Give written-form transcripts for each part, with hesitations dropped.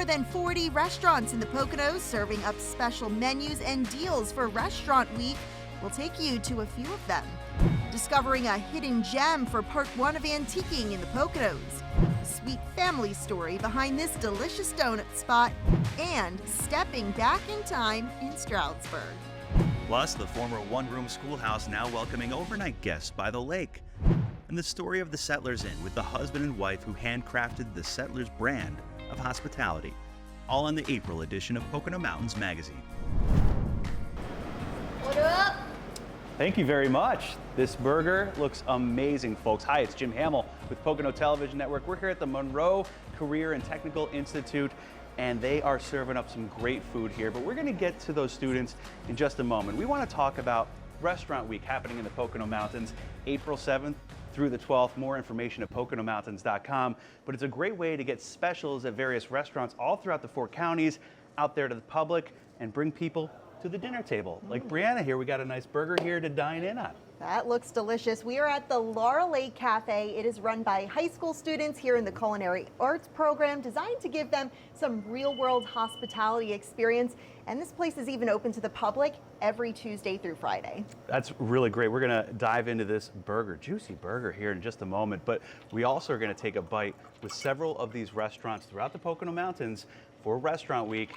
more than 40 restaurants in the Poconos serving up special menus and deals for Restaurant Week. We'll take you to a few of them. Discovering a hidden gem for Part 1 of antiquing in the Poconos. A sweet family story behind this delicious donut spot. And stepping back in time in Stroudsburg. Plus, the former one-room schoolhouse now welcoming overnight guests by the lake. And the story of the Settlers Inn with the husband and wife who handcrafted the Settlers brand of hospitality. All in the April edition of Pocono Mountains Magazine. What up? Thank you very much. This burger looks amazing, folks. Hi, it's Jim Hamill with Pocono Television Network. We're here at the Monroe Career and Technical Institute, and they are serving up some great food here, but we're gonna get to those students in just a moment. We wanna talk about Restaurant Week happening in the Pocono Mountains, April 7th through the 12th. More information at PoconoMountains.com, but it's a great way to get specials at various restaurants all throughout the 4 counties out there to the public and bring people to the dinner table. Like Brianna here, we got a nice burger here to dine in on. That looks delicious. We are at the Laurel Lake Cafe. It is run by high school students here in the culinary arts program, designed to give them some real-world hospitality experience. And this place is even open to the public every Tuesday through Friday. That's really great. We're gonna dive into this burger, juicy burger here in just a moment, but we also are gonna take a bite with several of these restaurants throughout the Pocono Mountains for Restaurant Week.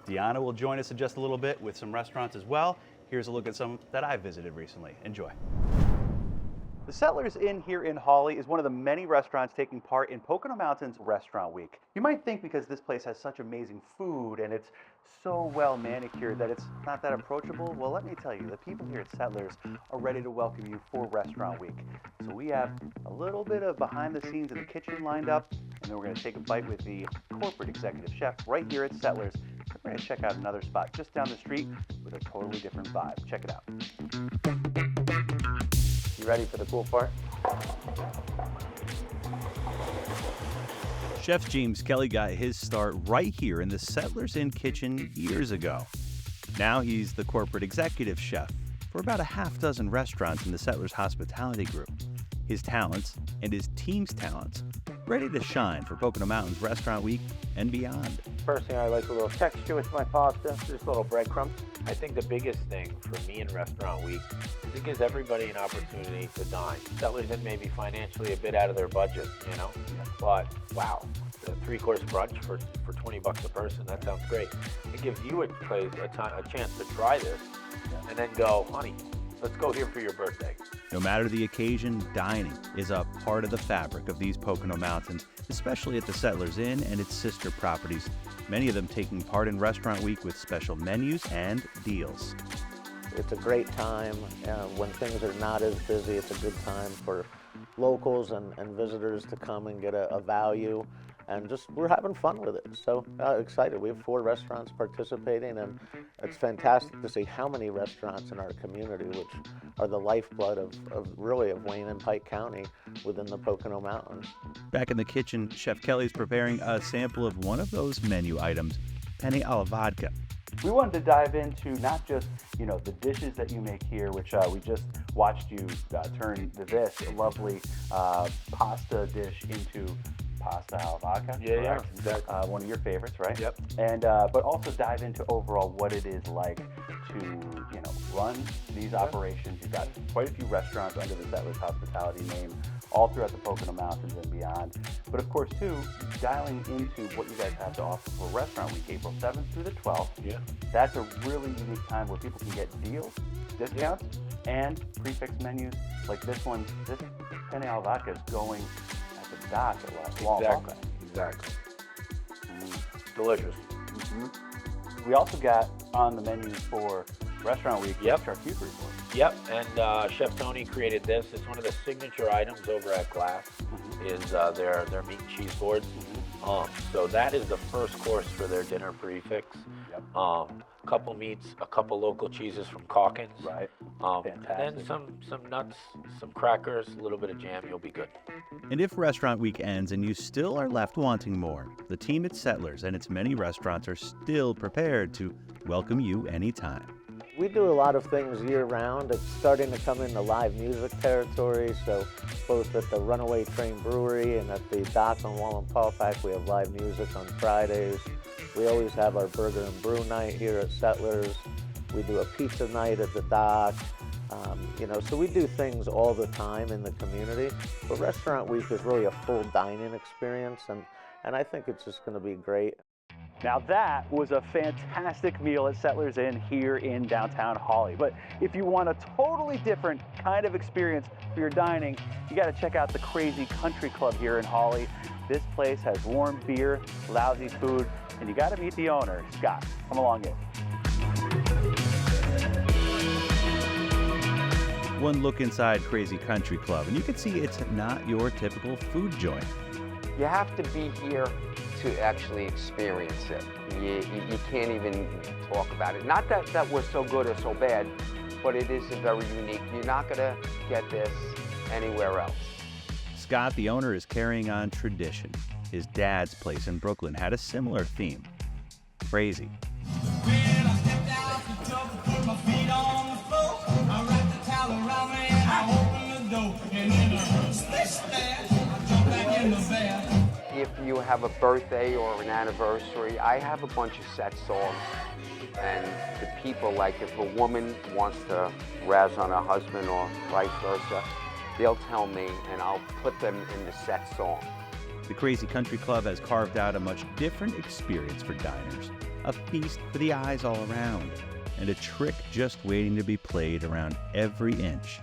Deanna will join us in just a little bit with some restaurants as well. Here's a look at some that I visited recently. Enjoy. The Settlers Inn here in Hawley is one of the many restaurants taking part in Pocono Mountains Restaurant Week. You might think because this place has such amazing food and it's so well manicured that it's not that approachable. Well, let me tell you, the people here at Settlers are ready to welcome you for Restaurant Week. So we have a little bit of behind the scenes in the kitchen lined up, and then we're gonna take a bite with the corporate executive chef right here at Settlers. We're gonna check out another spot just down the street with a totally different vibe. Check it out. You ready for the cool part? Chef James Kelly got his start right here in the Settlers Inn kitchen years ago. Now he's the corporate executive chef for about a half dozen restaurants in the Settlers Hospitality Group. His talents and his team's talents ready to shine for Pocono Mountains Restaurant Week and beyond. First thing, I like a little texture with my pasta, just a little breadcrumbs. I think the biggest thing for me in Restaurant Week is it gives everybody an opportunity to dine. Settlers Inn may be financially a bit out of their budget, you know, but wow, the 3-course brunch for $20 a person, that sounds great. It gives you a chance to try this and then go, honey, let's go here for your birthday. No matter the occasion, dining is a part of the fabric of these Pocono Mountains, especially at the Settlers Inn and its sister properties, many of them taking part in Restaurant Week with special menus and deals. It's a great time. When things are not as busy, it's a good time for locals and visitors to come and get a value. And just, we're having fun with it. So excited. We have 4 restaurants participating, and it's fantastic to see how many restaurants in our community, which are the lifeblood of Wayne and Pike County within the Pocono Mountains. Back in the kitchen, Chef Kelly's preparing a sample of one of those menu items, penne alla vodka. We wanted to dive into not just, the dishes that you make here, which we just watched you turn this lovely pasta dish into pasta alla vodka. Yeah, exactly. One of your favorites, right? Yep. And but also dive into overall what it is like to run these operations. You've got quite a few restaurants under the Settlers Hospitality name all throughout the Pocono Mountains and beyond. But of course, too, dialing into what you guys have to offer for Restaurant Week, April 7th through the 12th. Yeah. That's a really unique time where people can get deals, discounts, and prefix menus like this one. This penne alla vodka is going at the dock at Wall Hawkeye. Exactly. Delicious. We also got on the menu for Restaurant Week charcuterie board. Yep, and Chef Tony created this. It's one of the signature items over at Glass, is their meat and cheese board. So that is the first course for their dinner prefix. Yep. A couple meats, a couple local cheeses from Calkins. Right. And then some nuts, some crackers, a little bit of jam, you'll be good. And if Restaurant Week ends and you still are left wanting more, the team at Settlers and its many restaurants are still prepared to welcome you anytime. We do a lot of things year-round. It's starting to come into live music territory, so both at the Runaway Train Brewery and at the dock on Wallenpaupack, we have live music on Fridays. We always have our burger and brew night here at Settlers. We do a pizza night at the dock. So we do things all the time in the community. But Restaurant Week is really a full dine-in experience, and I think it's just going to be great. Now that was a fantastic meal at Settlers Inn here in downtown Hawley. But if you want a totally different kind of experience for your dining, you got to check out the Crazy Country Club here in Hawley. This place has warm beer, lousy food, and you got to meet the owner, Scott. Come along in. One look inside Crazy Country Club, and you can see it's not your typical food joint. You have to be here to actually experience it. You can't even talk about it. Not that we're so good or so bad, but it is very unique. You're not gonna get this anywhere else. Scott, the owner, is carrying on tradition. His dad's place in Brooklyn had a similar theme. Crazy. If you have a birthday or an anniversary, I have a bunch of set songs. And the people, like if a woman wants to razz on her husband or vice versa, they'll tell me and I'll put them in the set song. The Crazy Country Club has carved out a much different experience for diners. A feast for the eyes all around, and a trick just waiting to be played around every inch.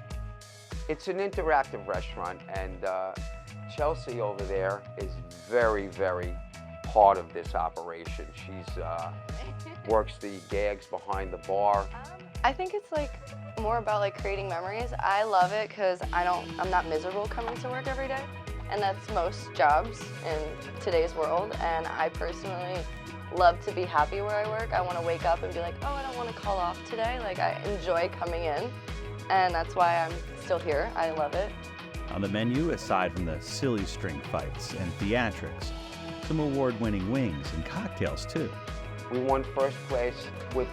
It's an interactive restaurant, and Chelsea over there is very, very part of this operation. She's works the gags behind the bar. I think it's more about creating memories. I love it because I'm not miserable coming to work every day, and that's most jobs in today's world. And I personally love to be happy where I work. I want to wake up and be like, oh, I don't want to call off today. I enjoy coming in, and that's why I'm still here. I love it. On the menu, aside from the silly string fights and theatrics, some award-winning wings and cocktails too. We won first place with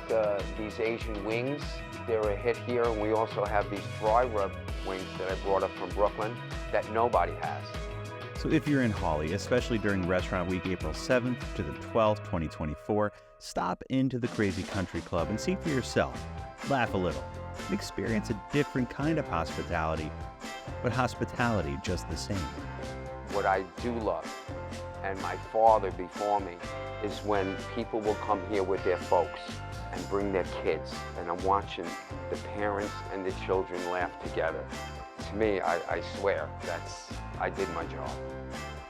these Asian wings. They're a hit here, and we also have these dry rub wings that I brought up from Brooklyn that nobody has. So if you're in Hawley, especially during Restaurant Week, April 7th to the 12th, 2024, stop into the Crazy Country Club and see for yourself. Laugh a little and experience a different kind of hospitality, but hospitality just the same. What I do love, and my father before me, is when people will come here with their folks and bring their kids, and I'm watching the parents and the children laugh together. To me, I swear, I did my job.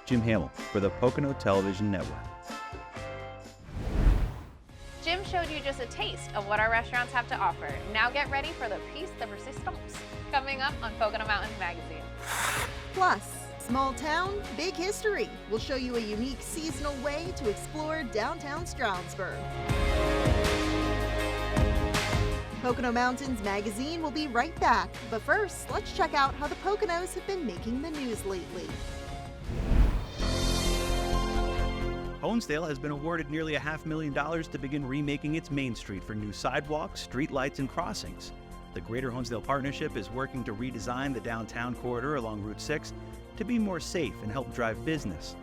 Jim Hamill for the Pocono Television Network. Jim showed you just a taste of what our restaurants have to offer. Now get ready for the piece de resistance coming up on Pocono Mountains Magazine. Plus, small town, big history. We'll show you a unique seasonal way to explore downtown Stroudsburg. Pocono Mountains Magazine will be right back. But first, let's check out how the Poconos have been making the news lately. Honesdale has been awarded nearly $500,000 to begin remaking its Main Street for new sidewalks, street lights, and crossings. The Greater Honesdale Partnership is working to redesign the downtown corridor along Route 6 to be more safe and help drive business.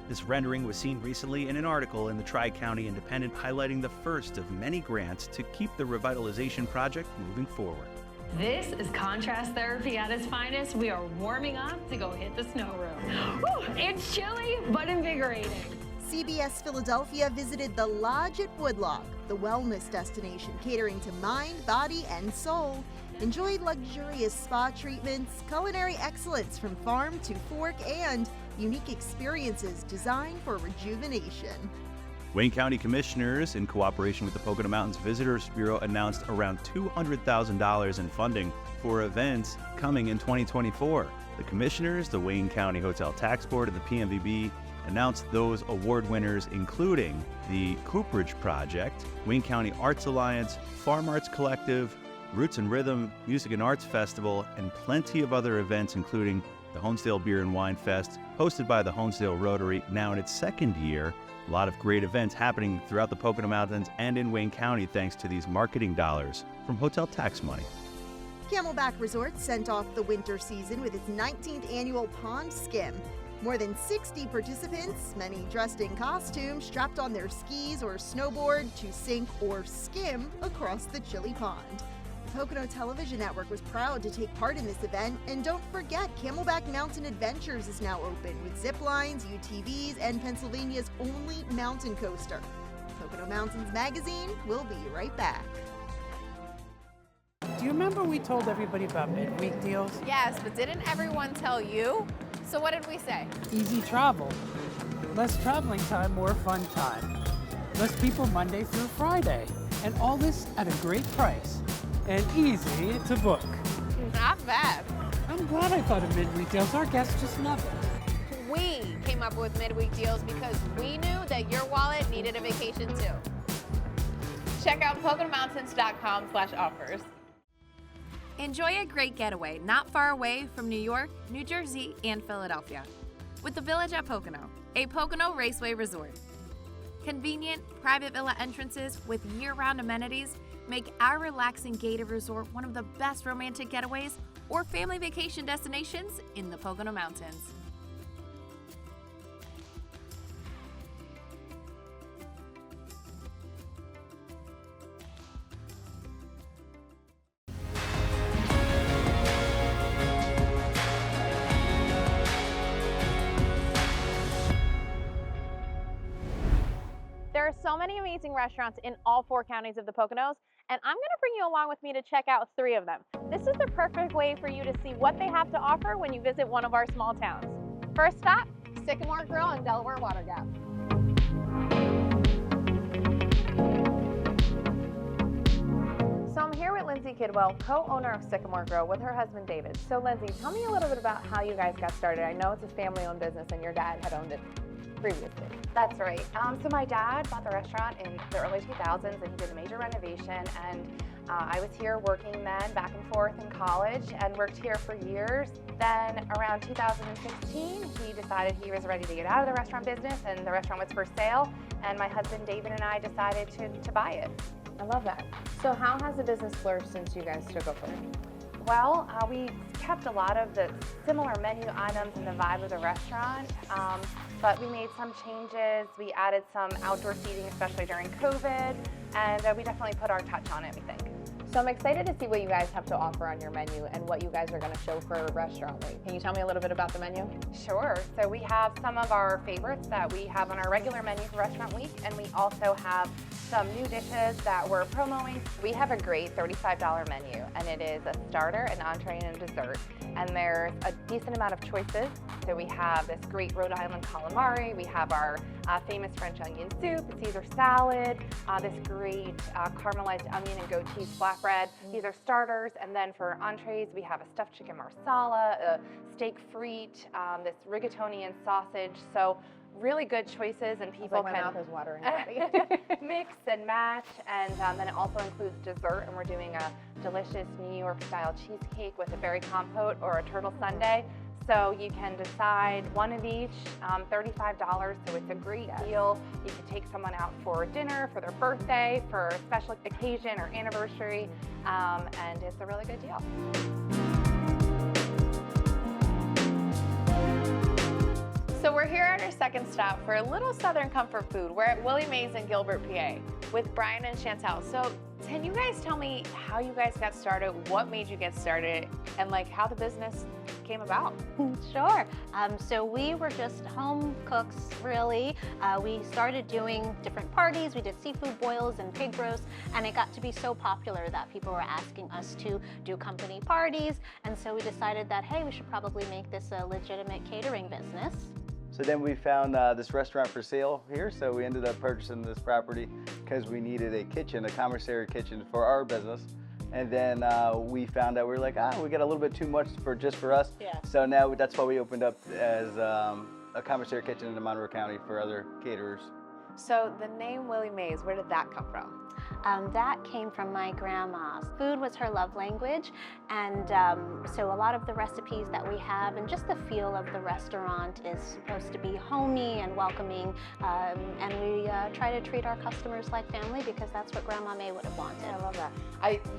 This rendering was seen recently in an article in the Tri-County Independent highlighting the first of many grants to keep the revitalization project moving forward. This is contrast therapy at its finest. We are warming up to go hit the snow room. Whew, it's chilly, but invigorating. CBS Philadelphia visited the Lodge at Woodloch, the wellness destination catering to mind, body, and soul. Enjoyed luxurious spa treatments, culinary excellence from farm to fork, and unique experiences designed for rejuvenation. Wayne County Commissioners, in cooperation with the Pocono Mountains Visitors Bureau, announced around $200,000 in funding for events coming in 2024. The Commissioners, the Wayne County Hotel Tax Board, and the PMVB announced those award winners, including the Cooperage Project, Wayne County Arts Alliance, Farm Arts Collective, Roots and Rhythm Music and Arts Festival, and plenty of other events, including the Honesdale Beer and Wine Fest, hosted by the Honesdale Rotary, now in its second year, A lot of great events happening throughout the Pocono Mountains and in Wayne County thanks to these marketing dollars from hotel tax money. Camelback Resort sent off the winter season with its 19th annual Pond Skim. More than 60 participants, many dressed in costume, strapped on their skis or snowboard to sink or skim across the chilly pond. The Pocono Television Network was proud to take part in this event, and don't forget, Camelback Mountain Adventures is now open with zip lines, UTVs, and Pennsylvania's only mountain coaster. Pocono Mountains Magazine will be right back. Do you remember we told everybody about midweek deals? Yes, but didn't everyone tell you? So what did we say? Easy travel. Less traveling time, more fun time. Less people Monday through Friday. And all this at a great price. And easy to book. Not bad. I'm glad I thought of midweek deals. Our guests just love it. We came up with midweek deals because we knew that your wallet needed a vacation too. Check out PoconoMountains.com/offers. Enjoy a great getaway not far away from New York, New Jersey, and Philadelphia with the Village at Pocono, a Pocono Raceway resort. Convenient, private villa entrances with year-round amenities make our relaxing gated resort one of the best romantic getaways or family vacation destinations in the Pocono Mountains. There are so many amazing restaurants in all 4 counties of the Poconos, and I'm going to bring you along with me to check out 3 of them. This is the perfect way for you to see what they have to offer when you visit one of our small towns. First stop, Sycamore Grille and Delaware Water Gap. So I'm here with Lindsay Kidwell, co-owner of Sycamore Grille, with her husband David. So Lindsay, tell me a little bit about how you guys got started. I know it's a family-owned business and your dad had owned it previously. That's right. So my dad bought the restaurant in the early 2000s and he did a major renovation, and I was here working then back and forth in college and worked here for years. Then around 2016 he decided he was ready to get out of the restaurant business and the restaurant was for sale, and my husband David and I decided to buy it. I love that. So how has the business flourished since you guys took over? Well, we kept a lot of the similar menu items and the vibe of the restaurant, but we made some changes. We added some outdoor seating, especially during COVID, and we definitely put our touch on it, we think. So I'm excited to see what you guys have to offer on your menu and what you guys are going to show for Restaurant Week. Can you tell me a little bit about the menu? Sure. So we have some of our favorites that we have on our regular menu for Restaurant Week, and we also have some new dishes that we're promoting. We have a great $35 menu, and it is a starter, an entree, and a dessert. And there's a decent amount of choices. So we have this great Rhode Island calamari, we have our famous French onion soup, a Caesar salad, this great caramelized onion and goat cheese flatbread. These are starters, and then for entrees we have a stuffed chicken marsala, a steak frite, this rigatoni and sausage. So really good choices, and people my can mouth is watering already. mix and match. And then it also includes dessert, and we're doing a delicious New York style cheesecake with a berry compote or a turtle sundae. So you can decide one of each, $35, so it's a great deal. You can take someone out for dinner, for their birthday, for a special occasion or anniversary, and it's a really good deal. So we're here at our second stop for a little Southern comfort food. We're at Willie Mays in Gilbert, PA, with Brian and Chantel. So can you guys tell me how you guys got started, what made you get started, and like how the business came about? Sure. So we were just home cooks, really. We started doing different parties. We did seafood boils and pig roasts, and it got to be so popular that people were asking us to do company parties. And so we decided that, hey, we should probably make this a legitimate catering business. So then we found this restaurant for sale here, so we ended up purchasing this property because we needed a kitchen, a commissary kitchen for our business. And then we found out, we were like, we got a little bit too much for just for us. Yeah. So now that's why we opened up as a commissary kitchen in Monroe County for other caterers. So the name Willie Mays, where did that come from? That came from my grandma. Food was her love language, and so a lot of the recipes that we have and just the feel of the restaurant is supposed to be homey and welcoming, and we try to treat our customers like family because that's what Grandma May would have wanted. I love that.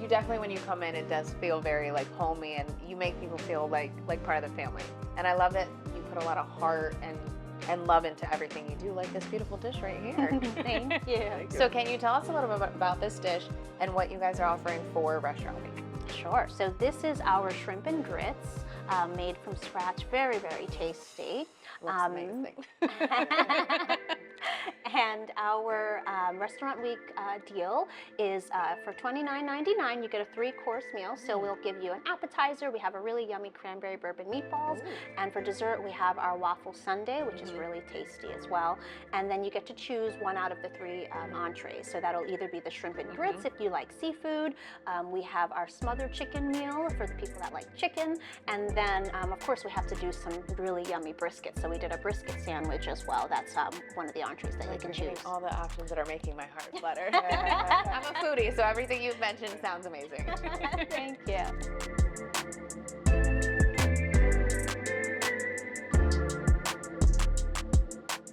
You definitely, when you come in, it does feel very like homey, and you make people feel like part of the family. And I love that you put a lot of heart and love into everything you do, like this beautiful dish right here. Thank you. So can you tell us a little bit about this dish and what you guys are offering for Restaurant Week? Sure. So this is our shrimp and grits, made from scratch. Very, very tasty. Looks amazing. And our Restaurant Week deal is for $29.99, you get a 3-course meal. So we'll give you an appetizer. We have a really yummy cranberry bourbon meatballs. And for dessert, we have our waffle sundae, which is really tasty as well. And then you get to choose one out of the 3 entrees. So that'll either be the shrimp and grits if you like seafood. We have our smothered chicken meal for the people that like chicken. And then, of course, we have to do some really yummy brisket. So we did a brisket sandwich as well. That's one of the entrees that you can choose. All the options that are making my heart flutter. I'm a foodie, so everything you've mentioned sounds amazing. Thank you.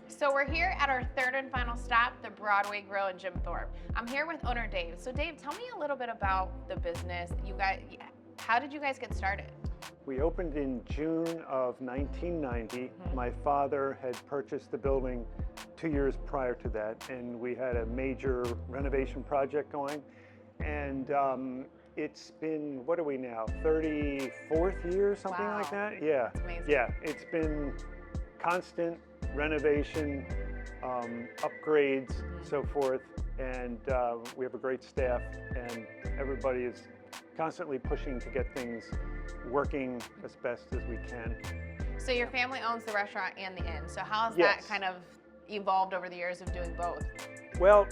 So we're here at our third and final stop, the Broadway Grille in Jim Thorpe. I'm here with owner Dave. So Dave, tell me a little bit about the business. You guys, how did you guys get started? We opened in June of 1990. My father had purchased the building 2 years prior to that, and we had a major renovation project going. And it's been, what are we now, 34th year, something like that? Yeah. That's amazing. Yeah, it's been constant renovation, upgrades, so forth. And we have a great staff, and everybody is constantly pushing to get things working as best as we can. So your family owns the restaurant and the inn. So how has that kind of evolved over the years of doing both? Well,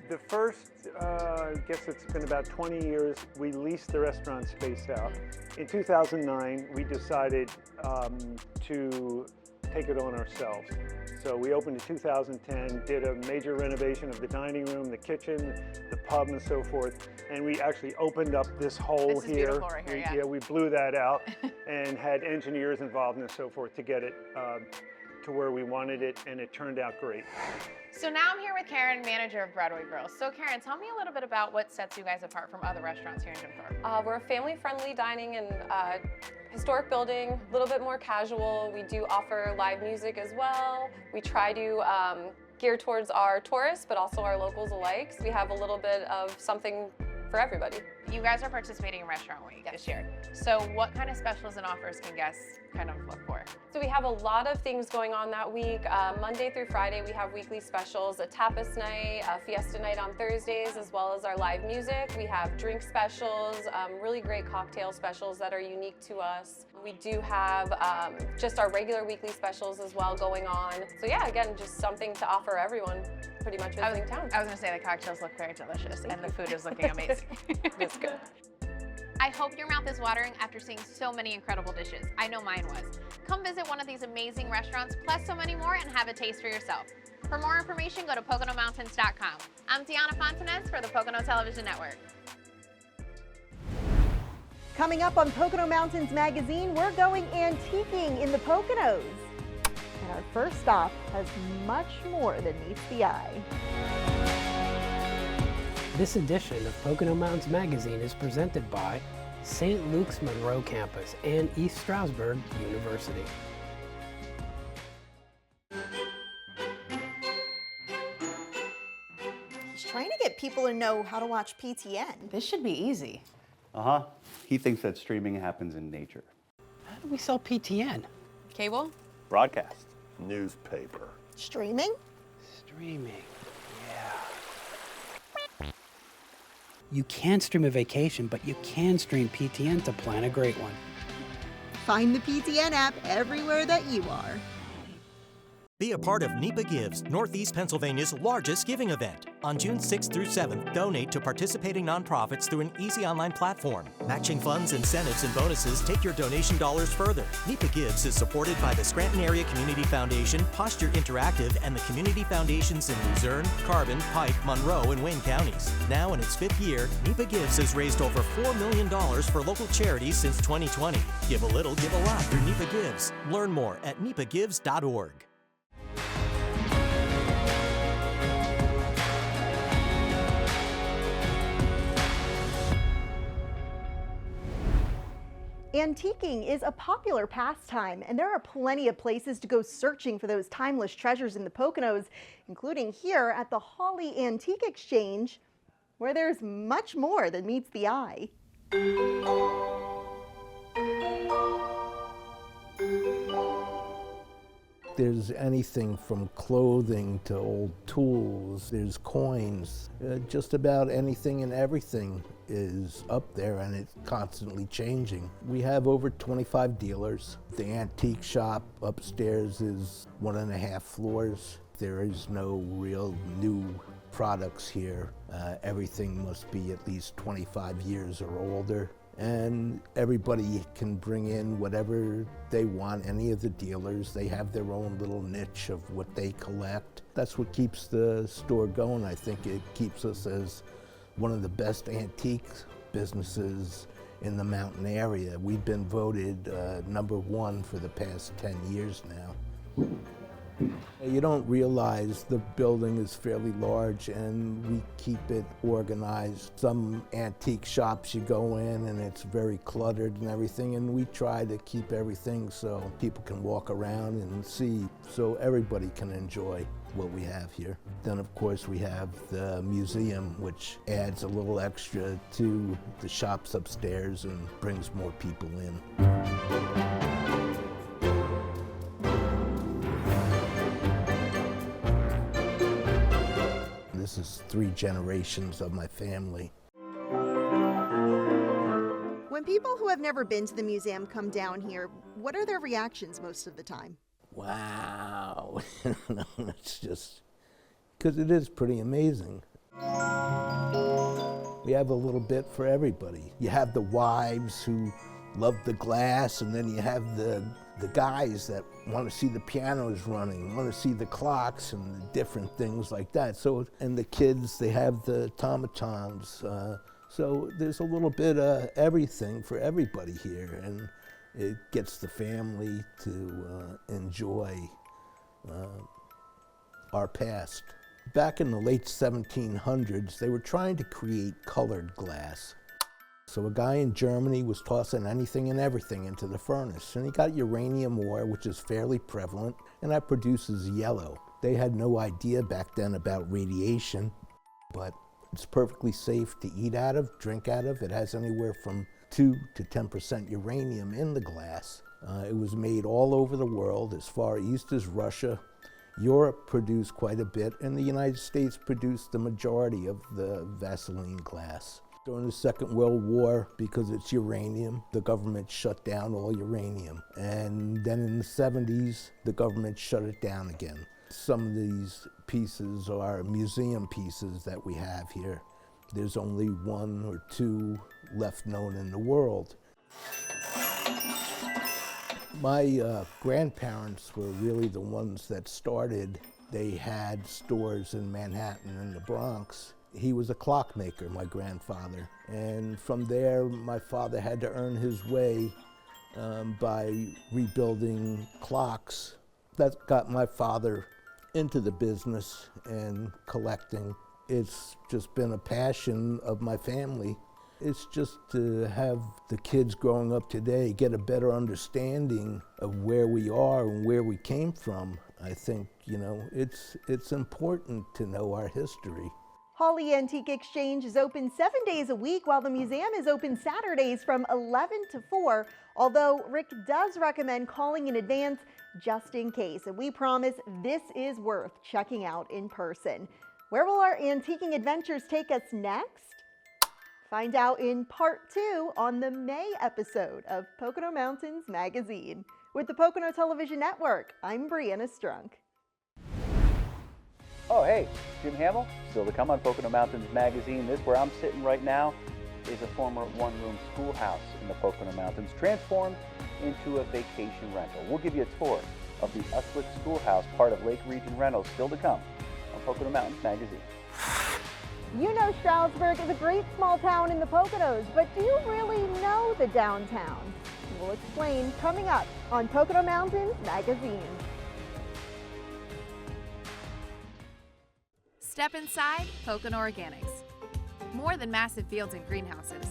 the first, I guess it's been about 20 years, we leased the restaurant space out. In 2009, we decided to take it on ourselves. So we opened in 2010, did a major renovation of the dining room, the kitchen, the pub, and so forth. And we actually opened up this hole This is here. beautiful right here, Yeah, we blew that out and had engineers involved and so forth to get it to where we wanted it, and it turned out great. So now I'm here with Karen, manager of Broadway Grille. So Karen, tell me a little bit about what sets you guys apart from other restaurants here in Jim Thorpe. We're a family-friendly dining and historic building, a little bit more casual. We do offer live music as well. We try to gear towards our tourists, but also our locals alike. So we have a little bit of something for everybody. You guys are participating in Restaurant Week this year. So what kind of specials and offers can guests kind of look for? So we have a lot of things going on that week. Monday through Friday, we have weekly specials, a tapas night, a fiesta night on Thursdays, as well as our live music. We have drink specials, really great cocktail specials that are unique to us. We do have just our regular weekly specials as well going on. So yeah, again, just something to offer everyone pretty much visiting town. I was gonna say the cocktails look very delicious and the food is looking amazing. That's good. I hope your mouth is watering after seeing so many incredible dishes. I know mine was. Come visit one of these amazing restaurants, plus so many more, and have a taste for yourself. For more information, go to PoconoMountains.com. I'm Deanna Fontanez for the Pocono Television Network. Coming up on Pocono Mountains Magazine, we're going antiquing in the Poconos. And our first stop has much more than meets the eye. This edition of Pocono Mountains Magazine is presented by St. Luke's Monroe Campus and East Stroudsburg University. He's trying to get people to know how to watch PTN. This should be easy. Uh-huh. He thinks that streaming happens in nature. How do we sell PTN? Cable? Broadcast. Newspaper. Streaming? Streaming, yeah. You can stream a vacation, but you can stream PTN to plan a great one. Find the PTN app everywhere that you are. Be a part of NEPA Gives, Northeast Pennsylvania's largest giving event. On June 6th through 7th, donate to participating nonprofits through an easy online platform. Matching funds, incentives, and bonuses take your donation dollars further. NEPA Gives is supported by the Scranton Area Community Foundation, Posture Interactive, and the community foundations in Luzerne, Carbon, Pike, Monroe, and Wayne counties. Now in its 5th year, NEPA Gives has raised over $4 million for local charities since 2020. Give a little, give a lot through NEPA Gives. Learn more at nepagives.org. Antiquing is a popular pastime, and there are plenty of places to go searching for those timeless treasures in the Poconos, including here at the Hawley Antique Exchange, where there's much more than meets the eye. There's anything from clothing to old tools, there's coins, just about anything and everything is up there, and it's constantly changing. We have over 25 dealers. The antique shop upstairs is 1.5 floors. There is no real new products here. Everything must be at least 25 years or older. And everybody can bring in whatever they want, any of the dealers. They have their own little niche of what they collect. That's what keeps the store going. I think it keeps us as one of the best antique businesses in the mountain area. We've been voted #1 for the past 10 years now. You don't realize the building is fairly large, and we keep it organized. Some antique shops you go in and it's very cluttered and everything, and we try to keep everything so people can walk around and see, so everybody can enjoy what we have here. Then of course we have the museum, which adds a little extra to the shops upstairs and brings more people in. This is 3 generations of my family. When people who have never been to the museum come down here, what are their reactions most of the time? Wow. It's just, because it is pretty amazing. We have a little bit for everybody. You have the wives who love the glass, and then you have the guys that want to see the pianos running, want to see the clocks and the different things like that. So, and the kids, they have the automatons. So there's a little bit of everything for everybody here, and it gets the family to enjoy our past. Back in the late 1700s, they were trying to create colored glass. So a guy in Germany was tossing anything and everything into the furnace, and he got uranium ore, which is fairly prevalent, and that produces yellow. They had no idea back then about radiation, but it's perfectly safe to eat out of, drink out of. It has anywhere from 2 to 10% uranium in the glass. It was made all over the world, as far east as Russia. Europe produced quite a bit, and the United States produced the majority of the Vaseline glass. During the Second World War, because it's uranium, the government shut down all uranium. And then in the 70s, the government shut it down again. Some of these pieces are museum pieces that we have here. There's only 1 or 2 left known in the world. My grandparents were really the ones that started. They had stores in Manhattan and the Bronx. He was a clockmaker, my grandfather. And from there, my father had to earn his way by rebuilding clocks. That got my father into the business and collecting. It's just been a passion of my family. It's just to have the kids growing up today get a better understanding of where we are and where we came from. I think, you know, it's important to know our history. Hawley Antique Exchange is open 7 days a week, while the museum is open Saturdays from 11 to 4, although Rick does recommend calling in advance just in case, and we promise this is worth checking out in person. Where will our antiquing adventures take us next? Find out in part 2 on the May episode of Pocono Mountains Magazine. With the Pocono Television Network, I'm Brianna Strunk. Oh, hey, Jim Hamill, still to come on Pocono Mountains Magazine. This, where I'm sitting right now, is a former one-room schoolhouse in the Pocono Mountains, transformed into a vacation rental. We'll give you a tour of the Uswick Schoolhouse, part of Lake Region Rentals, still to come on Pocono Mountains Magazine. You know Stroudsburg is a great small town in the Poconos, but do you really know the downtown? We'll explain coming up on Pocono Mountains Magazine. Step inside Pocono Organics. More than massive fields and greenhouses,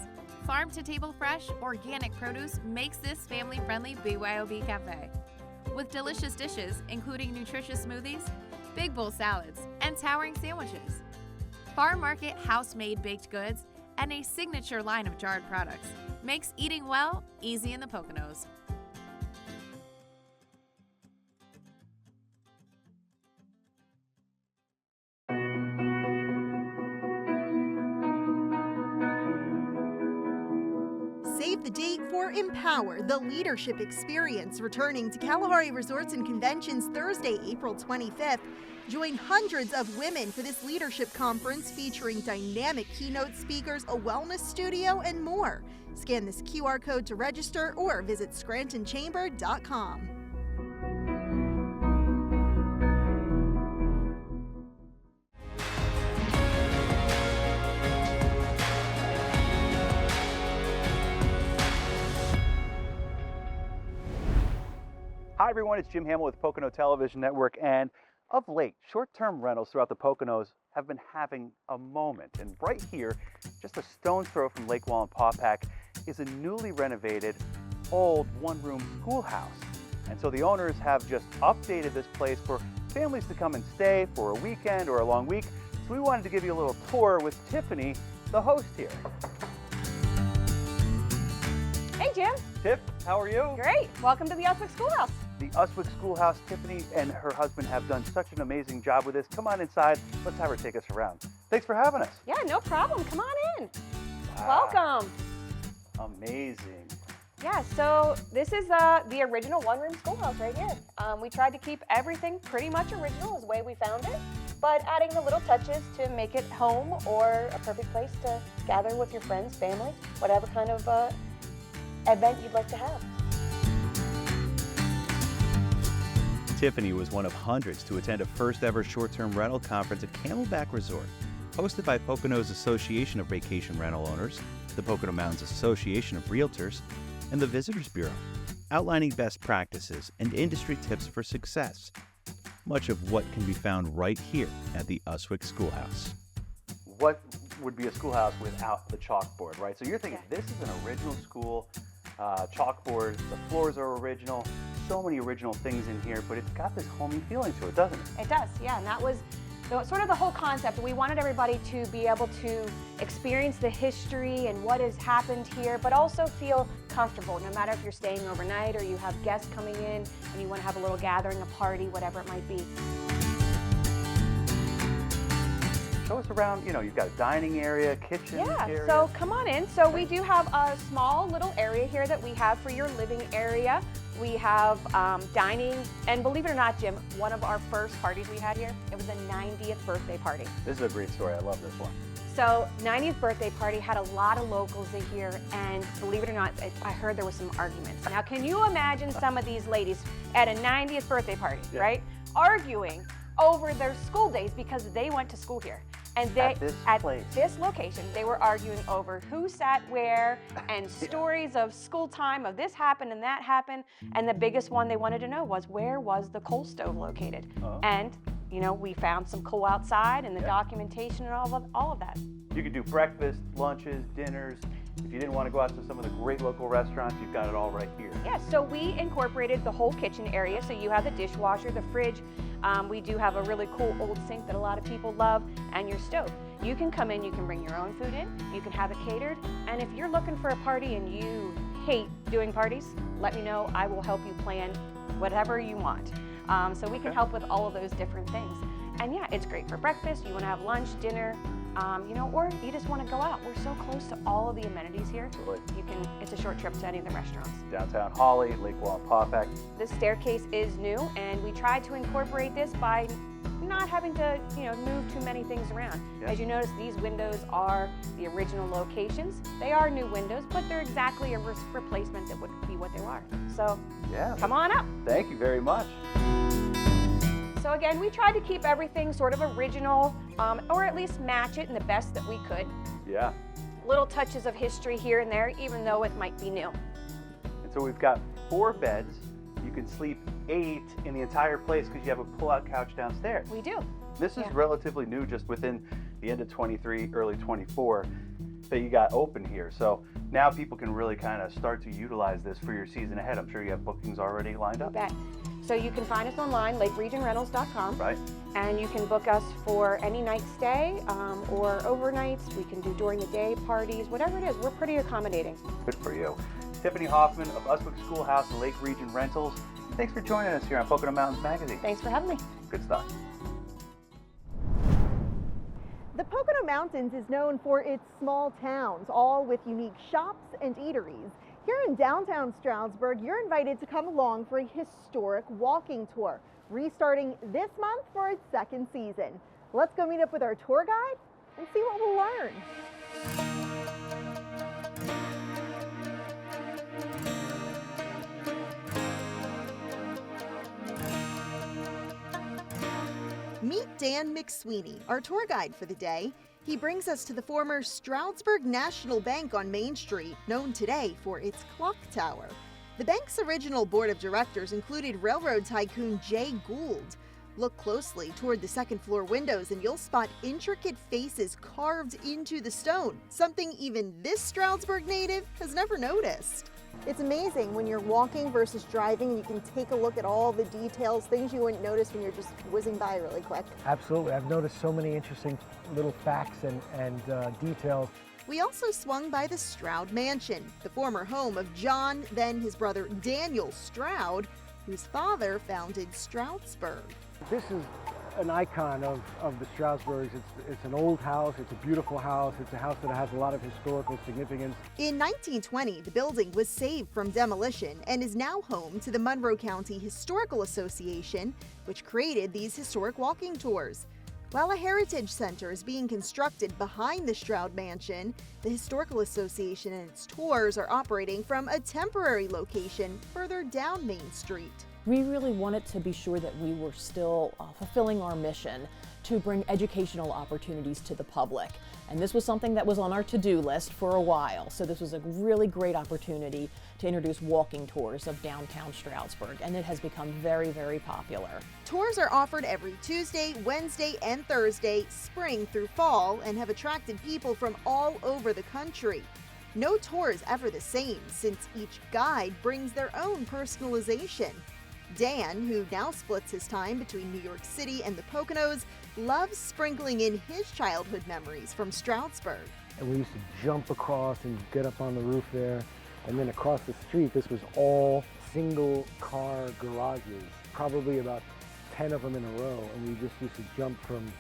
farm-to-table fresh, organic produce makes this family-friendly BYOB cafe. With delicious dishes, including nutritious smoothies, big bowl salads, and towering sandwiches. Farm market house-made baked goods and a signature line of jarred products makes eating well easy in the Poconos. Save the date for Empower, the leadership experience, returning to Kalahari Resorts and Conventions Thursday, April 25th. Join hundreds of women for this leadership conference featuring dynamic keynote speakers, a wellness studio, and more. Scan this QR code to register or visit ScrantonChamber.com. Hi everyone, it's Jim Hamill with Pocono Television Network, and of late, short-term rentals throughout the Poconos have been having a moment. And right here, just a stone's throw from Lake Wallenpaupack, is a newly renovated old one-room schoolhouse. And so the owners have just updated this place for families to come and stay for a weekend or a long week. So we wanted to give you a little tour with Tiffany, the host here. Hey Jim. Tiff, how are you? Great. Welcome to the Uswick Schoolhouse. The Uswick Schoolhouse, Tiffany and her husband have done such an amazing job with this. Come on inside. Let's have her take us around. Thanks for having us. Yeah, no problem. Come on in. Wow. Welcome. Amazing. Yeah, so this is the original one-room schoolhouse right here. We tried to keep everything pretty much original is the way we found it, but adding the little touches to make it home or a perfect place to gather with your friends, family, whatever kind of event you'd like to have. Tiffany was one of hundreds to attend a first-ever short-term rental conference at Camelback Resort, hosted by Poconos Association of Vacation Rental Owners, the Pocono Mountains Association of Realtors, and the Visitors Bureau, outlining best practices and industry tips for success. Much of what can be found right here at the Uswick Schoolhouse. What would be a schoolhouse without the chalkboard, right? So you're thinking, this is an original school, chalkboard, the floors are original, so many original things in here, but it's got this homey feeling to it, doesn't it? It does, yeah, and that was sort of the whole concept. We wanted everybody to be able to experience the history and what has happened here, but also feel comfortable, no matter if you're staying overnight or you have guests coming in and you want to have a little gathering, a party, whatever it might be. Show us around, you know, you've got a dining area, kitchen area. So come on in. So we do have a small little area here that we have for your living area. We have dining, and believe it or not, Jim, one of our first parties we had here, it was a 90th birthday party. This is a great story, I love this one. So 90th birthday party, had a lot of locals in here, and believe it or not, I heard there were some arguments. Now can you imagine some of these ladies at a 90th birthday party, right? Arguing over their school days because they went to school here. And they, at this location, they were arguing over who sat where and stories of school time, of this happened and that happened. And the biggest one they wanted to know was, where was the coal stove located? And, you know, we found some coal outside and the documentation and all of that. You could do breakfast, lunches, dinners. If you didn't want to go out to some of the great local restaurants, you've got it all right here. Yeah, so we incorporated the whole kitchen area. So you have the dishwasher, the fridge. We do have a really cool old sink that a lot of people love, and your stove. You can come in, you can bring your own food in, you can have it catered, and if you're looking for a party and you hate doing parties, let me know. I will help you plan whatever you want. So we can help with all of those different things. And yeah, it's great for breakfast. You want to have lunch, dinner, you know, or you just want to go out. We're so close to all of the amenities here. You can, it's a short trip to any of the restaurants. Downtown Hawley, Lake Wallenpaupack. This staircase is new, and we tried to incorporate this by not having to, move too many things around. Yeah. As you notice, these windows are the original locations. They are new windows, but they're exactly a replacement that would be what they are. So Yeah. come on up. Thank you very much. So again, we tried to keep everything sort of original, or at least match it in the best that we could. Yeah. Little touches of history here and there, even though it might be new. And so we've got 4 beds. You can sleep 8 in the entire place because you have a pull-out couch downstairs. We do. This is relatively new, just within the end of 23, early 24, that you got open here. So now people can really kind of start to utilize this for your season ahead. I'm sure you have bookings already lined up. You bet. So you can find us online, lakeregionrentals.com. Right. And you can book us for any night stay or overnights. We can do during the day parties, whatever it is. We're pretty accommodating. Good for you. Tiffany Hoffman of Uswick Schoolhouse and Lake Region Rentals. Thanks for joining us here on Pocono Mountains Magazine. Thanks for having me. Good stuff. The Pocono Mountains is known for its small towns, all with unique shops and eateries. Here in downtown Stroudsburg, you're invited to come along for a historic walking tour, restarting this month for its 2nd season. Let's go meet up with our tour guide and see what we'll learn. Meet Dan McSweeney, our tour guide for the day. He brings us to the former Stroudsburg National Bank on Main Street, known today for its clock tower. The bank's original board of directors included railroad tycoon Jay Gould. Look closely toward the 2nd floor windows and you'll spot intricate faces carved into the stone, something even this Stroudsburg native has never noticed. It's amazing when you're walking versus driving, you can take a look at all the details, things you wouldn't notice when you're just whizzing by really quick. Absolutely. I've noticed so many interesting little facts and details. We also swung by the Stroud Mansion, the former home of John, then his brother Daniel Stroud, whose father founded Stroudsburg. This is an icon of the Stroudsburgs. It's an old house, it's a beautiful house, it's a house that has a lot of historical significance. In 1920, the building was saved from demolition and is now home to the Monroe County Historical Association, which created these historic walking tours. While a heritage center is being constructed behind the Stroud Mansion, the Historical Association and its tours are operating from a temporary location further down Main Street. We really wanted to be sure that we were still fulfilling our mission to bring educational opportunities to the public. And this was something that was on our to-do list for a while. So this was a really great opportunity to introduce walking tours of downtown Stroudsburg, and it has become very, very popular. Tours are offered every Tuesday, Wednesday, and Thursday, spring through fall, and have attracted people from all over the country. No tour is ever the same, since each guide brings their own personalization. Dan, who now splits his time between New York City and the Poconos, loves sprinkling in his childhood memories from Stroudsburg. And we used to jump across and get up on the roof there. And then across the street, this was all single car garages, probably about 10 of them in a row. And we just used to jump from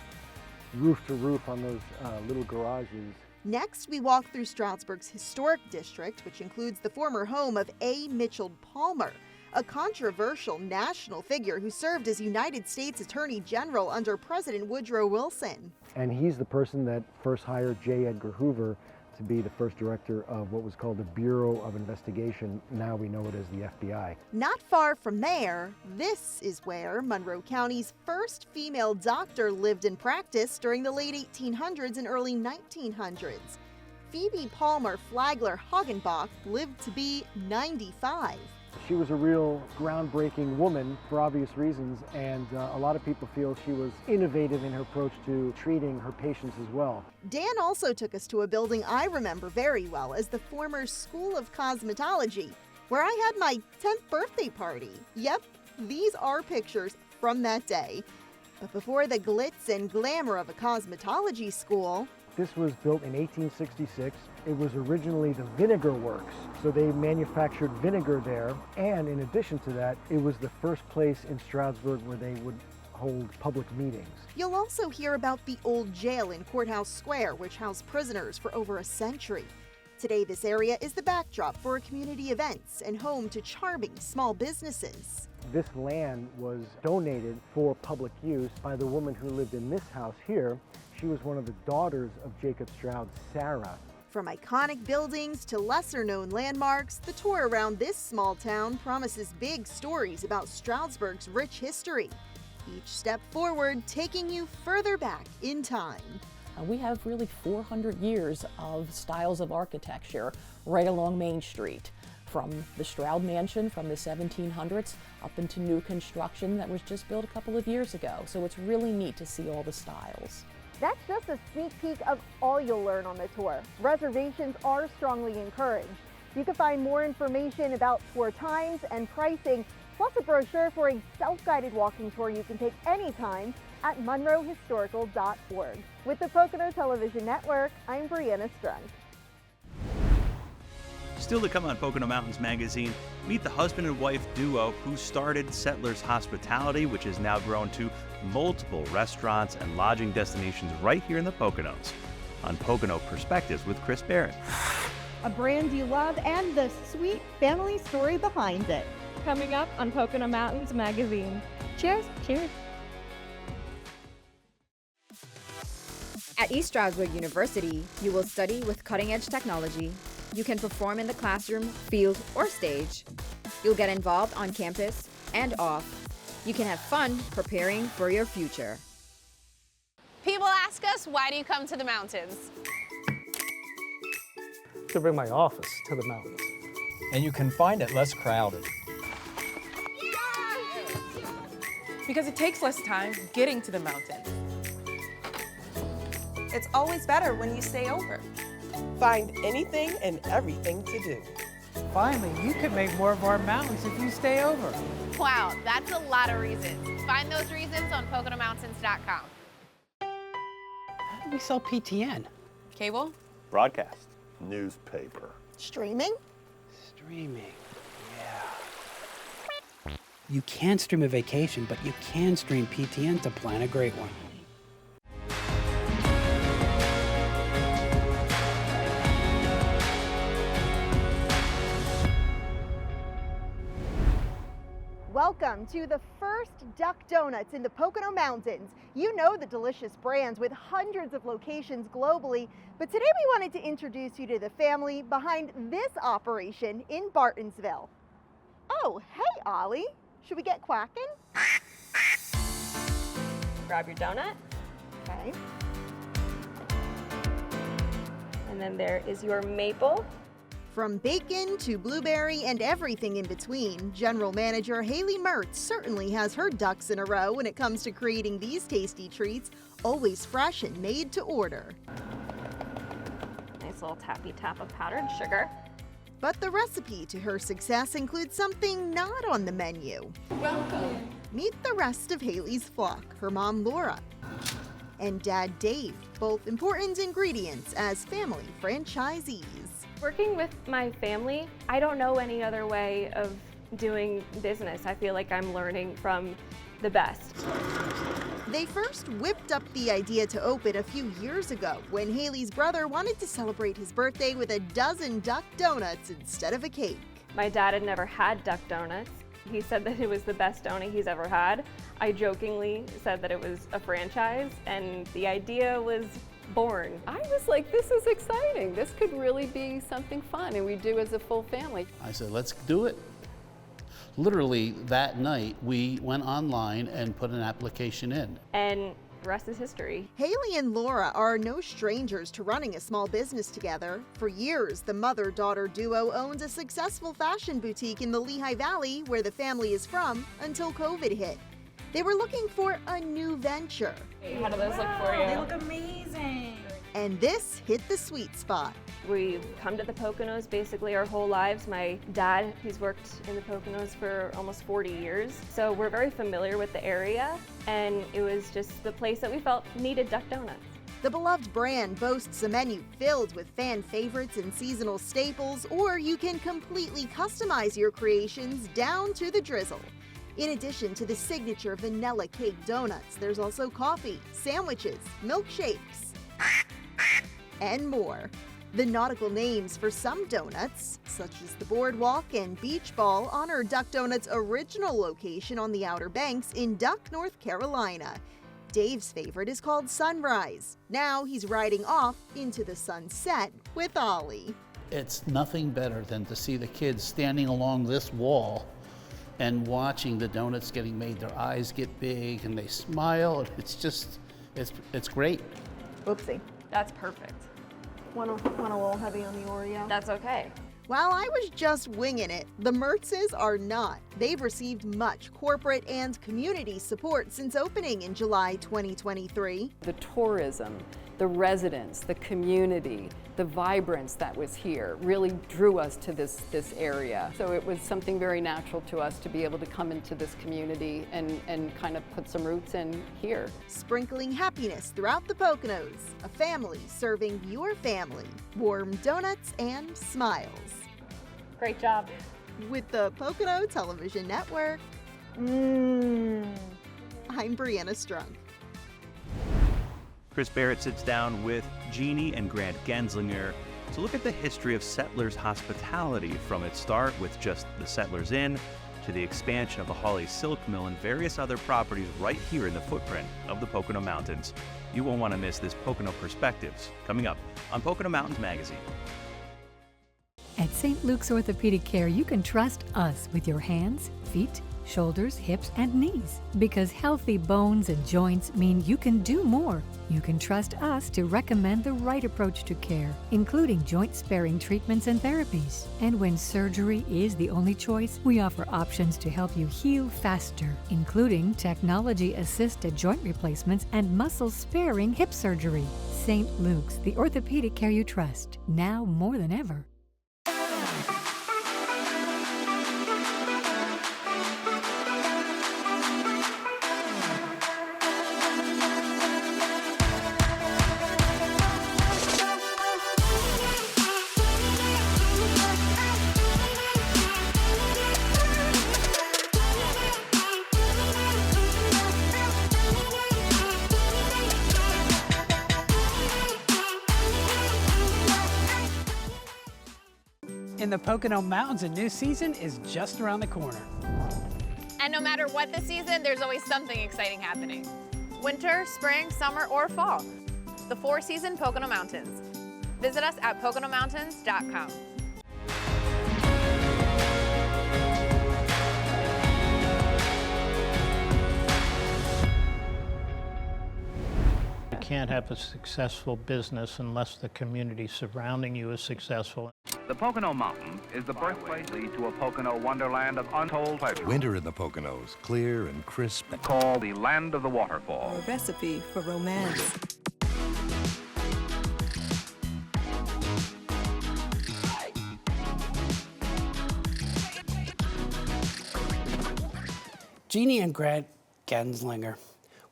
roof to roof on those little garages. Next, we walk through Stroudsburg's historic district, which includes the former home of A. Mitchell Palmer, a controversial national figure who served as United States Attorney General under President Woodrow Wilson. And he's the person that first hired J. Edgar Hoover to be the first director of what was called the Bureau of Investigation. Now we know it as the FBI. Not far from there, this is where Monroe County's first female doctor lived and practiced during the late 1800s and early 1900s. Phoebe Palmer Flagler Hagenbach lived to be 95. She was a real groundbreaking woman for obvious reasons, and a lot of people feel she was innovative in her approach to treating her patients as well. Dan also took us to a building I remember very well as the former School of Cosmetology, where I had my 10th birthday party. Yep, these are pictures from that day. But before the glitz and glamour of a cosmetology school, this was built in 1866. It was originally the Vinegar Works, so they manufactured vinegar there. And in addition to that, it was the first place in Stroudsburg where they would hold public meetings. You'll also hear about the old jail in Courthouse Square, which housed prisoners for over a century. Today, this area is the backdrop for community events and home to charming small businesses. This land was donated for public use by the woman who lived in this house here. She was one of the daughters of Jacob Stroud's Sarah. From iconic buildings to lesser-known landmarks, the tour around this small town promises big stories about Stroudsburg's rich history. Each step forward taking you further back in time. We have really 400 years of styles of architecture right along Main Street, from the Stroud Mansion from the 1700s up into new construction that was just built a couple of years ago. So it's really neat to see all the styles. That's just a sneak peek of all you'll learn on the tour. Reservations are strongly encouraged. You can find more information about tour times and pricing, plus a brochure for a self-guided walking tour you can take anytime at monroehistorical.org. With the Pocono Television Network, I'm Brianna Strunk. Still to come on Pocono Mountains Magazine, meet the husband and wife duo who started Settlers Hospitality, which has now grown to multiple restaurants and lodging destinations right here in the Poconos. On Pocono Perspectives with Chris Barrett. A brand you love and the sweet family story behind it. Coming up on Pocono Mountains Magazine. Cheers. Cheers. At East Stroudsburg University, you will study with cutting-edge technology. You can perform in the classroom, field, or stage. You'll get involved on campus and off. You can have fun preparing for your future. People ask us, why do you come to the mountains? To bring my office to the mountains. And you can find it less crowded. Because it takes less time getting to the mountain. It's always better when you stay over. Find anything and everything to do. Finally, you can make more of our mountains if you stay over. Wow, that's a lot of reasons. Find those reasons on PoconoMountains.com. How do we sell PTN? Cable? Broadcast. Newspaper. Streaming? Streaming, yeah. You can't stream a vacation, but you can stream PTN to plan a great one. Welcome to the first Duck Donuts in the Pocono Mountains. You know the delicious brands with hundreds of locations globally, but today we wanted to introduce you to the family behind this operation in Bartonsville. Oh, hey, Ollie. Should we get quacking? Grab your donut. Okay. And then there is your maple. From bacon to blueberry and everything in between, General Manager Haley Mertz certainly has her ducks in a row when it comes to creating these tasty treats, always fresh and made to order. Nice little tappy tap of powdered sugar. But the recipe to her success includes something not on the menu. Welcome. Meet the rest of Haley's flock, her mom Laura and dad Dave, both important ingredients as family franchisees. Working with my family, I don't know any other way of doing business. I feel like I'm learning from the best. They first whipped up the idea to open a few years ago when Haley's brother wanted to celebrate his birthday with a dozen duck donuts instead of a cake. My dad had never had duck donuts. He said that it was the best donut he's ever had. I jokingly said that it was a franchise, and the idea was born. I was like, this is exciting. This could really be something fun, and we do as a full family. I said, let's do it. Literally that night, we went online and put an application in. And the rest is history. Haley and Laura are no strangers to running a small business together. For years, the mother-daughter duo owns a successful fashion boutique in the Lehigh Valley, where the family is from, until COVID hit. They were looking for a new venture. How do those look for you? They look amazing. And this hit the sweet spot. We've come to the Poconos basically our whole lives. My dad, he's worked in the Poconos for almost 40 years. So we're very familiar with the area, and it was just the place that we felt needed duck donuts. The beloved brand boasts a menu filled with fan favorites and seasonal staples, or you can completely customize your creations down to the drizzle. In addition to the signature vanilla cake donuts, there's also coffee, sandwiches, milkshakes, and more. The nautical names for some donuts, such as the Boardwalk and Beach Ball, honor Duck Donut's original location on the Outer Banks in Duck, North Carolina. Dave's favorite is called Sunrise. Now he's riding off into the sunset with Ollie. It's nothing better than to see the kids standing along this wall and watching the donuts getting made. Their eyes get big and they smile. It's just, it's great. Oopsie. That's perfect. Went a little heavy on the Oreo. That's okay. While I was just winging it, the Mertzes are not. They've received much corporate and community support since opening in July 2023. The tourism, the residents, the community, the vibrance that was here really drew us to this area. So it was something very natural to us to be able to come into this community and kind of put some roots in here. Sprinkling happiness throughout the Poconos, a family serving your family warm donuts and smiles. Great job. With the Pocono Television Network, I'm Brianna Strunk. Chris Barrett sits down with Jeanne Grant Genzlinger to look at the history of settlers' hospitality from its start with just the Settlers Inn to the expansion of the Hawley Silk Mill and various other properties right here in the footprint of the Pocono Mountains. You won't want to miss this Pocono Perspectives coming up on Pocono Mountains Magazine. At St. Luke's Orthopedic Care, you can trust us with your hands, feet, shoulders, hips, and knees. Because healthy bones and joints mean you can do more. You can trust us to recommend the right approach to care, including joint-sparing treatments and therapies. And when surgery is the only choice, we offer options to help you heal faster, including technology-assisted joint replacements and muscle-sparing hip surgery. St. Luke's, the orthopedic care you trust, now more than ever. In the Pocono Mountains, a new season is just around the corner. And no matter what the season, there's always something exciting happening. Winter, spring, summer, or fall. The four-season Pocono Mountains. Visit us at PoconoMountains.com. You can't have a successful business unless the community surrounding you is successful. The Pocono Mountains is the birthplace to a Pocono wonderland of untold pleasure. Winter in the Poconos, clear and crisp. Called the land of the waterfall. A recipe for romance. Jeanne Grant Genzlinger,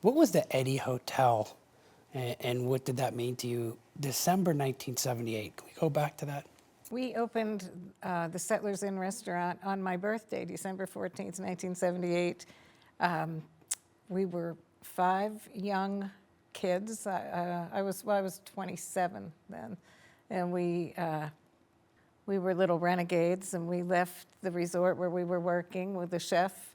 what was the Eddy Hotel and what did that mean to you? December 1978, can we go back to that? We opened the Settlers Inn restaurant on my birthday, December 14th, 1978. We were 5 young kids. I was 27 then, and we were little renegades, and we left the resort where we were working with the chef,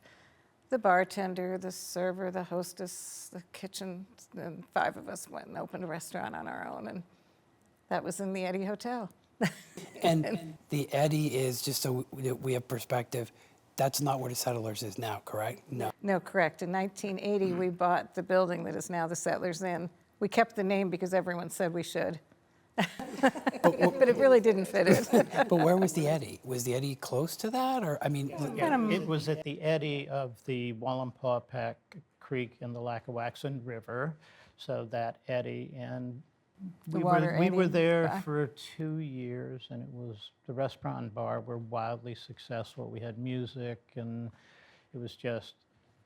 the bartender, the server, the hostess, the kitchen, and 5 of us went and opened a restaurant on our own, and that was in the Eddy Hotel. And the Eddy is, just so we have perspective, that's not where the Settlers is now, correct? No. No, correct. In 1980, we bought the building that is now the Settlers Inn. We kept the name because everyone said we should. But it really didn't fit in. But where was the Eddy? Was the Eddy close to that? Or, I mean, It was at the eddy of the Wallenpaupack Creek and the Lackawaxen River, so that eddy, and we were there for 2 years, and it was the restaurant and bar were wildly successful. We had music, and it was just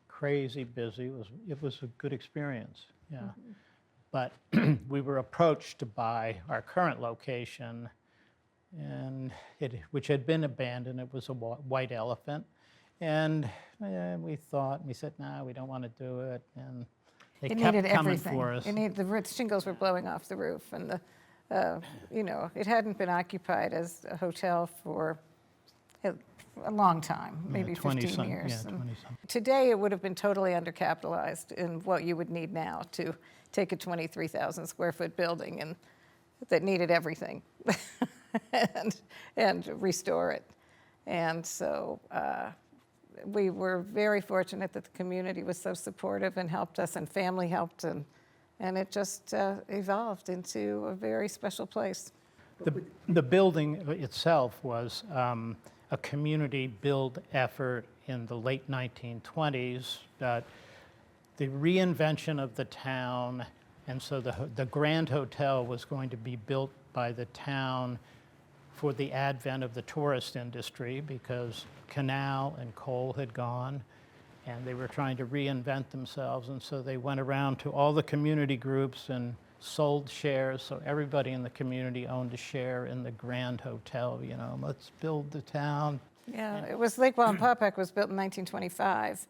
crazy busy. It was a good experience, yeah. Mm-hmm. But we were approached to buy our current location, and which had been abandoned. It was a white elephant, and we said, no, we don't want to do it, and they kept coming for us. The shingles were blowing off the roof, and you know, it hadn't been occupied as a hotel for a long time, maybe 15 years. Yeah, 20-some. Today, it would have been totally undercapitalized in what you would need now to take a 23,000 square foot building and that needed everything and restore it. And so we were very fortunate that the community was so supportive and helped us, and family helped, and it just evolved into a very special place. The building itself was a community build effort in the late 1920s. The reinvention of the town, and so the Grand Hotel was going to be built by the town for the advent of the tourist industry, because canal and coal had gone, and they were trying to reinvent themselves, and so they went around to all the community groups and sold shares, so everybody in the community owned a share in the Grand Hotel, you know, let's build the town. Yeah, it was Lake Wallenpaupack was built in 1925.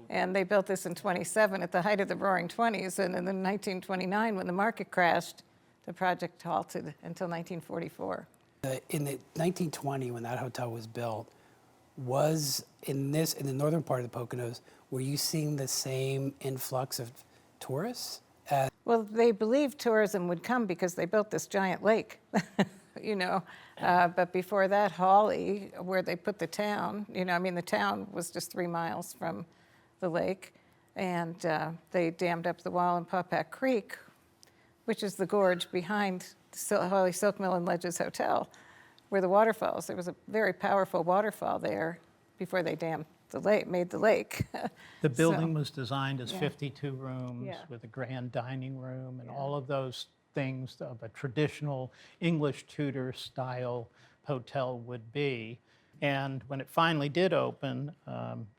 And they built this in 27 at the height of the Roaring '20s, and in 1929, when the market crashed, the project halted until 1944. In the 1920, when that hotel was built, was in the northern part of the Poconos, were you seeing the same influx of tourists? Well, they believed tourism would come because they built this giant lake, you know. But before that, Hawley, where they put the town, you know, I mean, the town was just 3 miles from the lake, and they dammed up the Wallenpaupack Creek, which is the gorge behind Hawley Silk Mill and Ledges Hotel, where the waterfalls. There was a very powerful waterfall there before they dammed the lake, made the lake. The building was designed as 52 rooms with a grand dining room and all of those things of a traditional English Tudor style hotel would be. And when it finally did open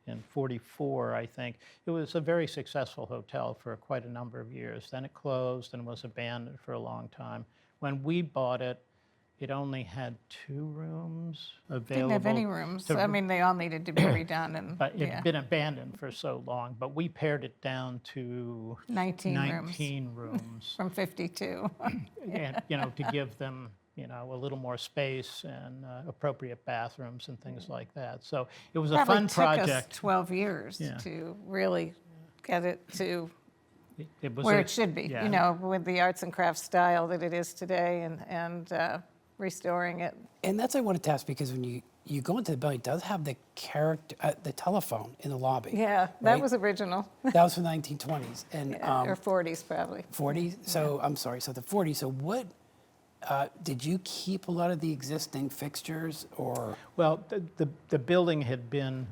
in '44, I think, it was a very successful hotel for quite a number of years. Then it closed and was abandoned for a long time. When we bought it, it only had 2 rooms available. Didn't have any rooms. I mean, they all needed to be redone. And it had been abandoned for so long, but we pared it down to 19 rooms. From 52. And, you know, to give them, you know, a little more space and appropriate bathrooms and things like that. So it was a fun project. Took us 12 years to really get it to where it should be, you know, with the arts and crafts style that it is today, and restoring it. And that's what I wanted to ask, because when you go into the building, it does have the the telephone in the lobby. Yeah, that was original. That was from the 1920s. And, or 40s, probably. 40s? So, I'm sorry, so the 40s. So what, did you keep a lot of the existing fixtures, or? Well, the building had been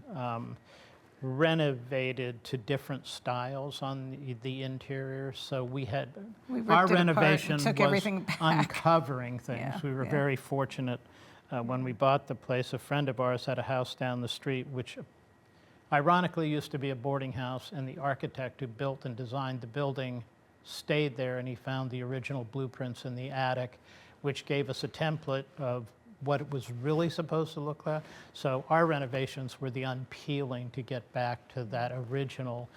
renovated to different styles on the interior, so we had our renovation was uncovering things. We were very fortunate when we bought the place. A friend of ours had a house down the street, which ironically used to be a boarding house, and the architect who built and designed the building stayed there, and he found the original blueprints in the attic, which gave us a template of what it was really supposed to look like. So our renovations were the unpeeling to get back to that original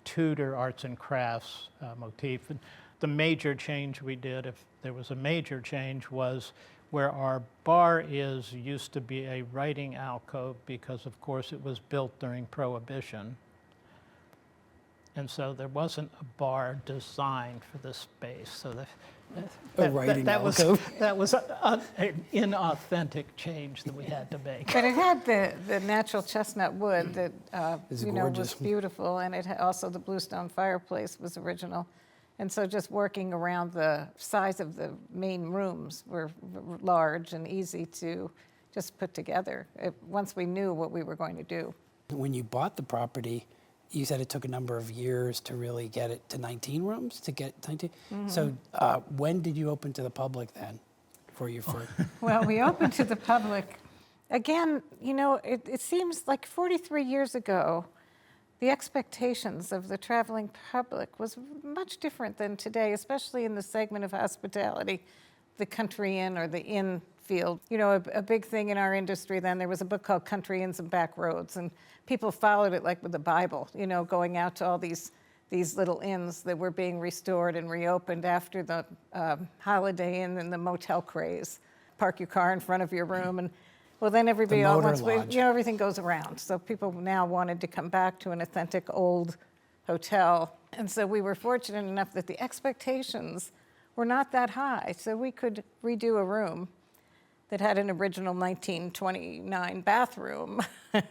Tudor arts and crafts motif. And the major change we did, if there was a major change, was where our bar used to be a writing alcove, because of course it was built during Prohibition. And so there wasn't a bar designed for this space. So that was an inauthentic change that we had to make. But it had the natural chestnut wood that you know, was beautiful, and it had also the bluestone fireplace was original. And so just working around the size of the main rooms were large and easy to just put together once we knew what we were going to do. When you bought the property, you said it took a number of years to really get it to 19 rooms, to get 19. Mm-hmm. So when did you open to the public then for your first? Well, we opened to the public. Again, you know, it seems like 43 years ago, the expectations of the traveling public was much different than today, especially in the segment of hospitality, the country inn or the inn field. You know, a big thing in our industry then, there was a book called Country Inns and Back Roads, and people followed it like with the Bible, you know, going out to all these these little inns that were being restored and reopened after the Holiday Inn and the motel craze. Park your car in front of your room, and well, then everybody The all motor wants, lodge. you know, everything goes around. So people now wanted to come back to an authentic old hotel. And so we were fortunate enough that the expectations were not that high. So we could redo a room that had an original 1929 bathroom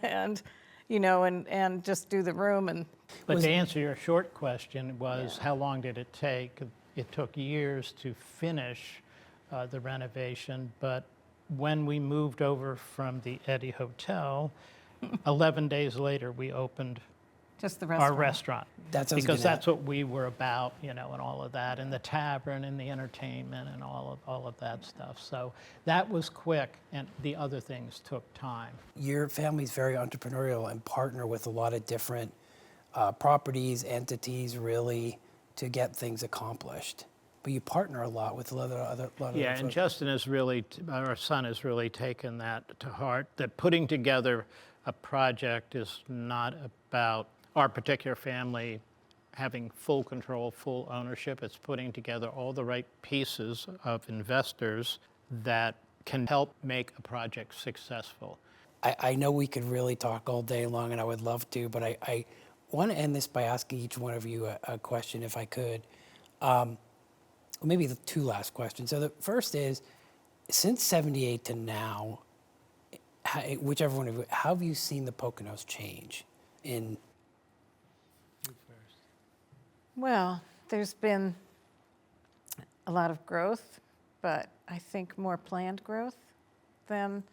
and, you know, and just do the room. And But to answer your short question was, how long did it take? It took years to finish the renovation, but when we moved over from the Eddy Hotel, 11 days later we opened just the our restaurant. Because that's what we were about, you know, and all of that, and the tavern and the entertainment and all of that stuff. So that was quick, and the other things took time. Your family's very entrepreneurial and partner with a lot of different properties, entities, really, to get things accomplished. But you partner a lot with a lot of other Yeah, and folks. Justin has really, our son has really taken that to heart, that putting together a project is not about our particular family having full control, full ownership. It's putting together all the right pieces of investors that can help make a project successful. I know we could really talk all day long, and I would love to, but I want to end this by asking each one of you a question, if I could. Maybe the two last questions. So the first is, since '78 to now, whichever one of you, how have you seen the Poconos change in? well, there's been a lot of growth, but I think more planned growth than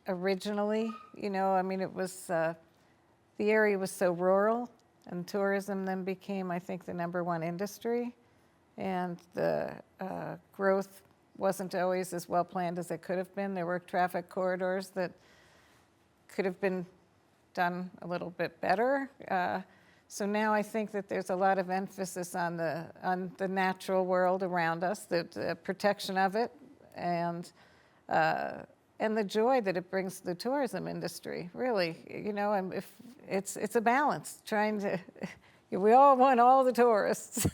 originally. You know, I mean, it was, the area was so rural, and tourism then became, I think, the #1 industry. And the growth wasn't always as well planned as it could have been. There were traffic corridors that could have been done a little bit better. So now I think that there's a lot of emphasis on the natural world around us, the protection of it, and the joy that it brings to the tourism industry. Really, you know, if it's a balance. Trying to, we all want all the tourists.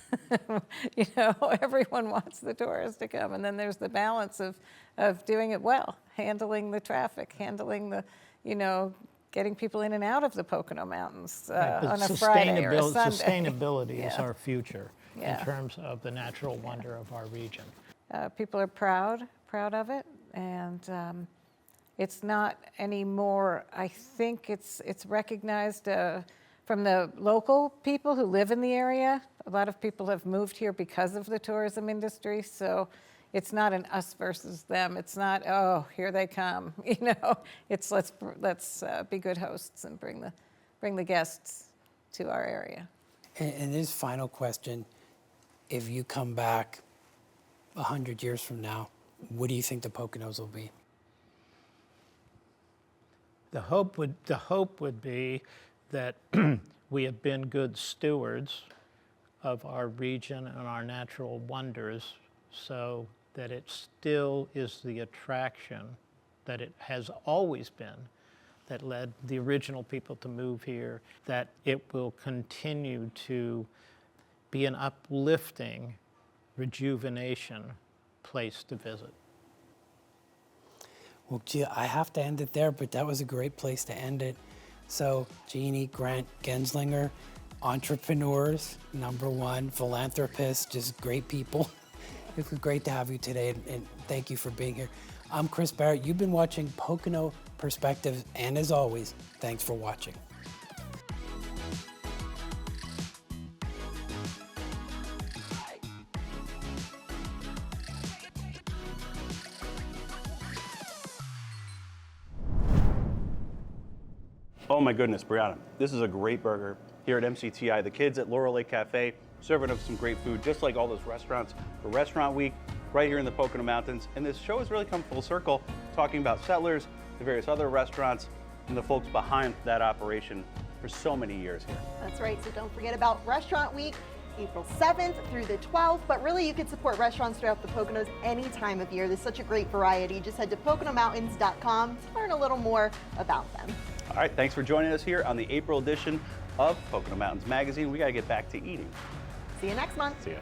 You know, everyone wants the tourists to come, and then there's the balance of doing it well, handling the traffic, handling the, you know, getting people in and out of the Pocono Mountains on a Friday or a Sunday. Sustainability is Yeah. our future Yeah. in terms of the natural wonder of our region. People are proud of it, and it's not anymore. I think it's recognized from the local people who live in the area. A lot of people have moved here because of the tourism industry, so it's not an us versus them. It's not, oh, here they come. You know, it's let's be good hosts and bring the guests to our area. And this final question: if you come back 100 years from now, what do you think the Poconos will be? The hope would be that we have been good stewards of our region and our natural wonders, so that it still is the attraction that it has always been, that led the original people to move here, that it will continue to be an uplifting rejuvenation place to visit. Well, gee, I have to end it there, but that was a great place to end it. So, Jeanne Grant Genzlinger, entrepreneurs, #1, philanthropists, just great people. It was great to have you today, and thank you for being here. I'm Chris Barrett. You've been watching Pocono Perspectives, and as always, thanks for watching. Oh my goodness, Brianna, this is a great burger here at MCTI. The kids at Laurel Lake Cafe serving up some great food, just like all those restaurants for Restaurant Week right here in the Pocono Mountains. And this show has really come full circle, talking about Settlers, the various other restaurants, and the folks behind that operation for so many years here. That's right, so don't forget about Restaurant Week, April 7th through the 12th, but really you can support restaurants throughout the Poconos any time of year. There's such a great variety. Just head to PoconoMountains.com to learn a little more about them. All right, thanks for joining us here on the April edition of Pocono Mountains Magazine. We got to get back to eating. See you next month. See ya.